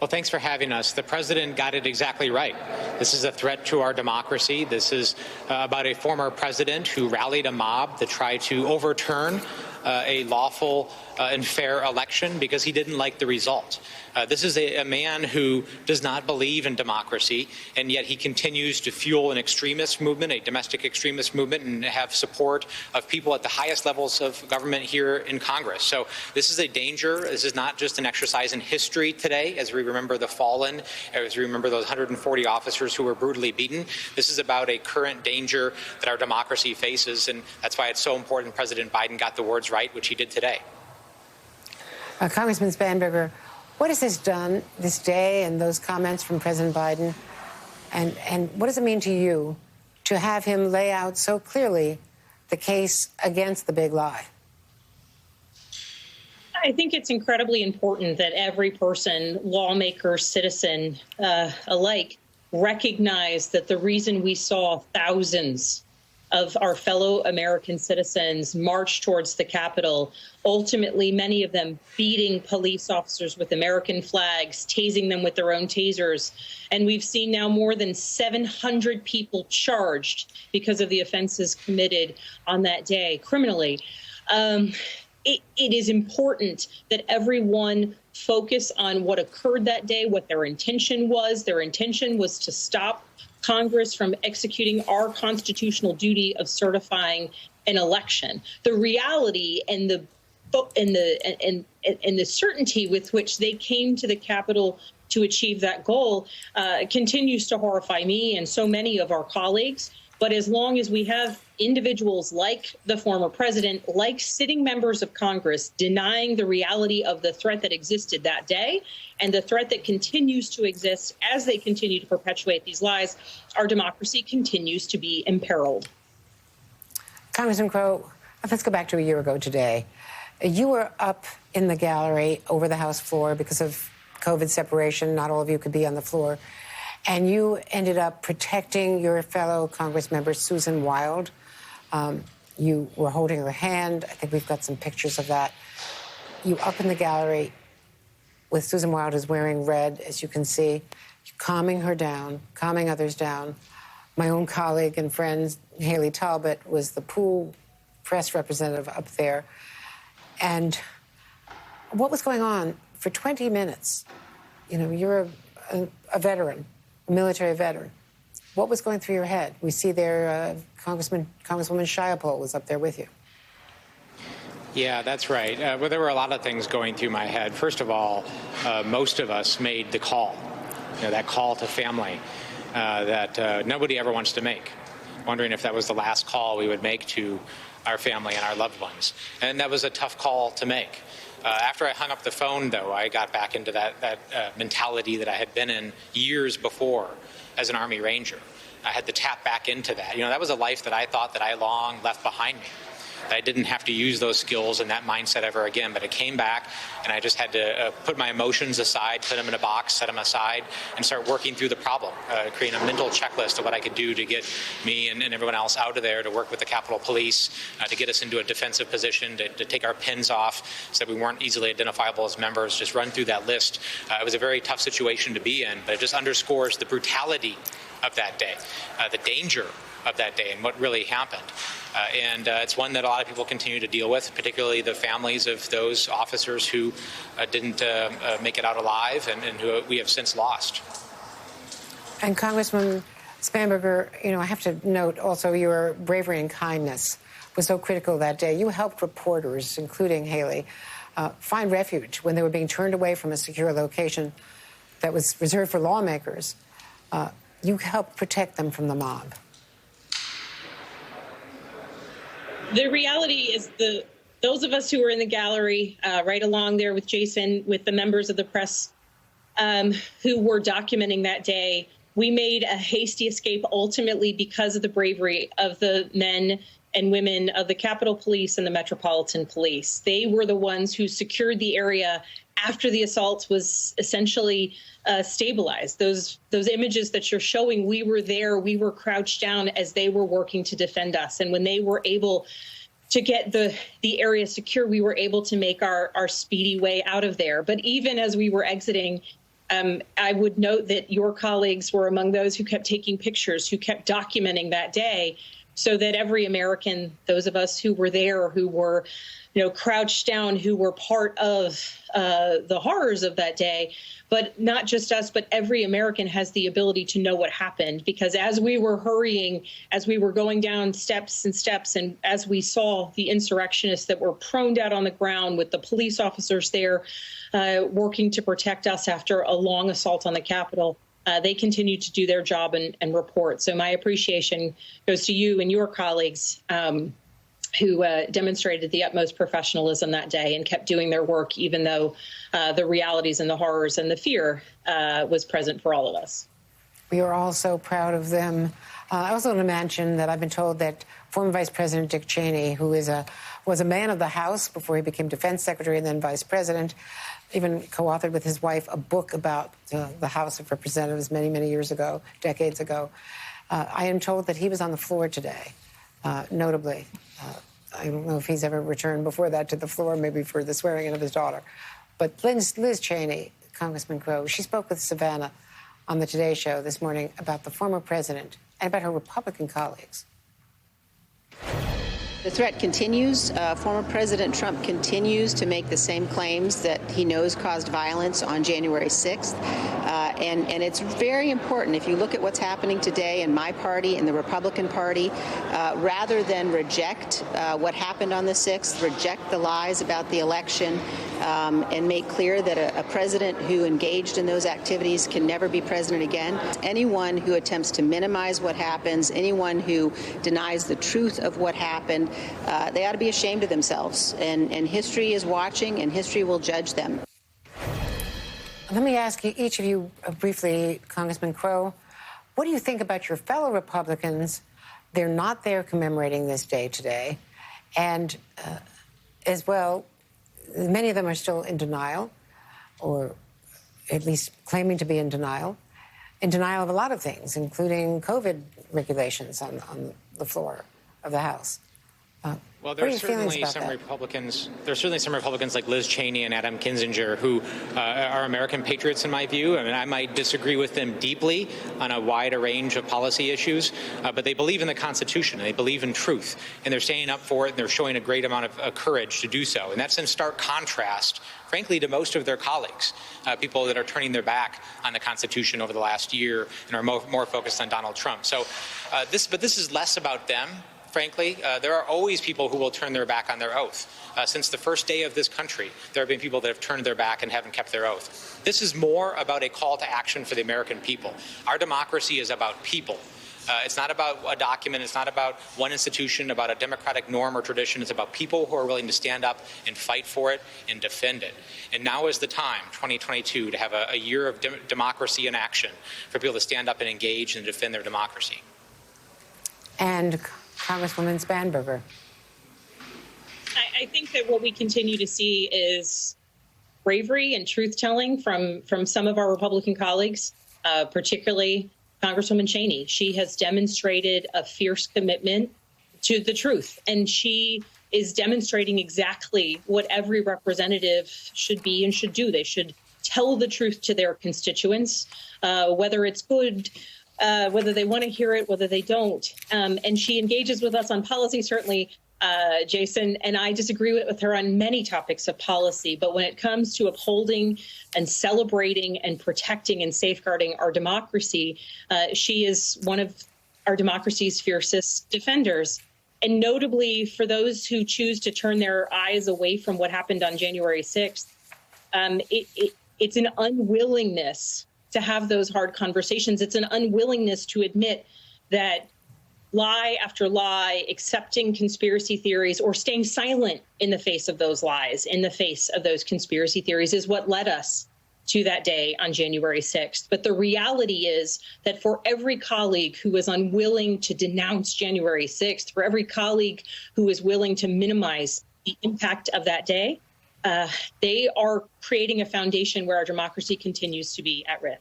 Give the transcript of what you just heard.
Well, thanks for having us. The president got it exactly right. This is a threat to our democracy. This is about a former president who rallied a mob to try to overturn a lawful and fair election because he didn't like the result. This is a man who does not believe in democracy, and yet he continues to fuel an extremist movement, a domestic extremist movement, and have support of people at the highest levels of government here in Congress. So this is a danger. This is not just an exercise in history today, as we remember the fallen, as we remember those 140 officers who were brutally beaten. This is about a current danger that our democracy faces, and that's why it's so important President Biden got the words right, which he did today. Congressman Spanberger, what has this done this day and those comments from President Biden? And what does it mean to you to have him lay out so clearly the case against the big lie? I think it's incredibly important that every person, lawmaker, citizen alike, recognize that the reason we saw thousands of our fellow American citizens march towards the Capitol, ultimately many of them beating police officers with American flags, tasing them with their own tasers. And we've seen now more than 700 people charged because of the offenses committed on that day criminally. It is important that everyone focus on what occurred that day, what their intention was. Their intention was to stop Congress from executing our constitutional duty of certifying an election. The reality and the certainty with which they came to the Capitol to achieve that goal continues to horrify me and so many of our colleagues. But as long as we have individuals like the former president, like sitting members of Congress, denying the reality of the threat that existed that day and the threat that continues to exist as they continue to perpetuate these lies, our democracy continues to be imperiled. Congressman Crow, let's go back to a year ago today. You were up in the gallery over the House floor because of COVID separation. Not all of you could be on the floor. And you ended up protecting your fellow Congress member, Susan Wild. You were holding her hand. I think we've got some pictures of that. You up in the gallery with Susan Wild, who's wearing red, as you can see, calming her down, calming others down. My own colleague and friend, Haley Talbot, was the pool press representative up there. And what was going on for 20 minutes? You know, you're a veteran. Military veteran. What was going through your head? We see there Congresswoman Shiapol was up there with you. Yeah, that's right. Well, there were a lot of things going through my head. First of all, most of us made the call, that call to family that nobody ever wants to make, wondering if that was the last call we would make to our family and our loved ones. And that was a tough call to make. After I hung up the phone, though, I got back into that mentality that I had been in years before as an Army Ranger. I had to tap back into that. That was a life that I thought that I long left behind me. I didn't have to use those skills and that mindset ever again, but it came back, and I just had to put my emotions aside, put them in a box, set them aside, and start working through the problem, creating a mental checklist of what I could do to get me and everyone else out of there, to work with the Capitol Police, to get us into a defensive position, to take our pins off so that we weren't easily identifiable as members, just run through that list. It was a very tough situation to be in, but it just underscores the brutality of that day, the danger of that day and what really happened. And it's one that a lot of people continue to deal with, particularly the families of those officers who didn't make it out alive and who we have since lost. And Congressman Spanberger, I have to note also your bravery and kindness was so critical that day. You helped reporters, including Haley, find refuge when they were being turned away from a secure location that was reserved for lawmakers. You helped protect them from the mob. The reality is those of us who were in the gallery, right along there with Jason, with the members of the press who were documenting that day, we made a hasty escape ultimately because of the bravery of the men and women of the Capitol Police and the Metropolitan Police. They were the ones who secured the area after the assault was essentially stabilized. Those images that you're showing, we were there, we were crouched down as they were working to defend us. And when they were able to get the area secure, we were able to make our speedy way out of there. But even as we were exiting, I would note that your colleagues were among those who kept taking pictures, who kept documenting that day, so that every American, those of us who were there, who were, crouched down, who were part of the horrors of that day, but not just us, but every American has the ability to know what happened. Because as we were hurrying, as we were going down steps and steps, and as we saw the insurrectionists that were prone out on the ground with the police officers there working to protect us after a long assault on the Capitol, they continue to do their job and report. So my appreciation goes to you and your colleagues who demonstrated the utmost professionalism that day and kept doing their work, even though the realities and the horrors and the fear was present for all of us. We are all so proud of them. I also want to mention that I've been told that former Vice President Dick Cheney, who was a man of the House before he became Defense Secretary and then Vice President, even co-authored with his wife a book about the House of Representatives many, many years ago, decades ago. I am told that he was on the floor today, notably. I don't know if he's ever returned before that to the floor, maybe for the swearing in of his daughter. But Liz Cheney, Congressman Crow, she spoke with Savannah on the Today Show this morning about the former president and about her Republican colleagues. The threat continues. Former President Trump continues to make the same claims that he knows caused violence on January 6th. And it's very important, if you look at what's happening today in my party, in the Republican Party, rather than reject what happened on the 6th, reject the lies about the election, and make clear that a president who engaged in those activities can never be president again. Anyone who attempts to minimize what happens, anyone who denies the truth of what happened, they ought to be ashamed of themselves. And history is watching, and history will judge them. Let me ask you, each of you briefly, Congressman Crow, what do you think about your fellow Republicans? They're not there commemorating this day today. And as well, many of them are still in denial, or at least claiming to be in denial of a lot of things, including COVID regulations on the floor of the House. Well, there are certainly some Republicans. There are certainly some Republicans like Liz Cheney and Adam Kinzinger who are American patriots, in my view. I mean, I might disagree with them deeply on a wide range of policy issues, but they believe in the Constitution and they believe in truth, and they're standing up for it, and they're showing a great amount of courage to do so. And that's in stark contrast, frankly, to most of their colleagues, people that are turning their back on the Constitution over the last year and are more focused on Donald Trump. So, this is less about them. Frankly, there are always people who will turn their back on their oath. Since the first day of this country, there have been people that have turned their back and haven't kept their oath. This is more about a call to action for the American people. Our democracy is about people. It's not about a document. It's not about one institution, about a democratic norm or tradition. It's about people who are willing to stand up and fight for it and defend it. And now is the time, 2022, to have a year of democracy in action for people to stand up and engage and defend their democracy. And Congresswoman Spanberger. I think that what we continue to see is bravery and truth-telling from some of our Republican colleagues, particularly Congresswoman Cheney. She has demonstrated a fierce commitment to the truth, and she is demonstrating exactly what every representative should be and should do. They should tell the truth to their constituents, whether it's good, whether they want to hear it, whether they don't. And she engages with us on policy, certainly, Jason, and I disagree with her on many topics of policy. But when it comes to upholding and celebrating and protecting and safeguarding our democracy, she is one of our democracy's fiercest defenders. And notably, for those who choose to turn their eyes away from what happened on January 6th, it's an unwillingness to have those hard conversations. It's an unwillingness to admit that lie after lie, accepting conspiracy theories, or staying silent in the face of those lies, in the face of those conspiracy theories, is what led us to that day on January 6th. But the reality is that for every colleague who is unwilling to denounce January 6th, for every colleague who is willing to minimize the impact of that day, they are creating a foundation where our democracy continues to be at risk.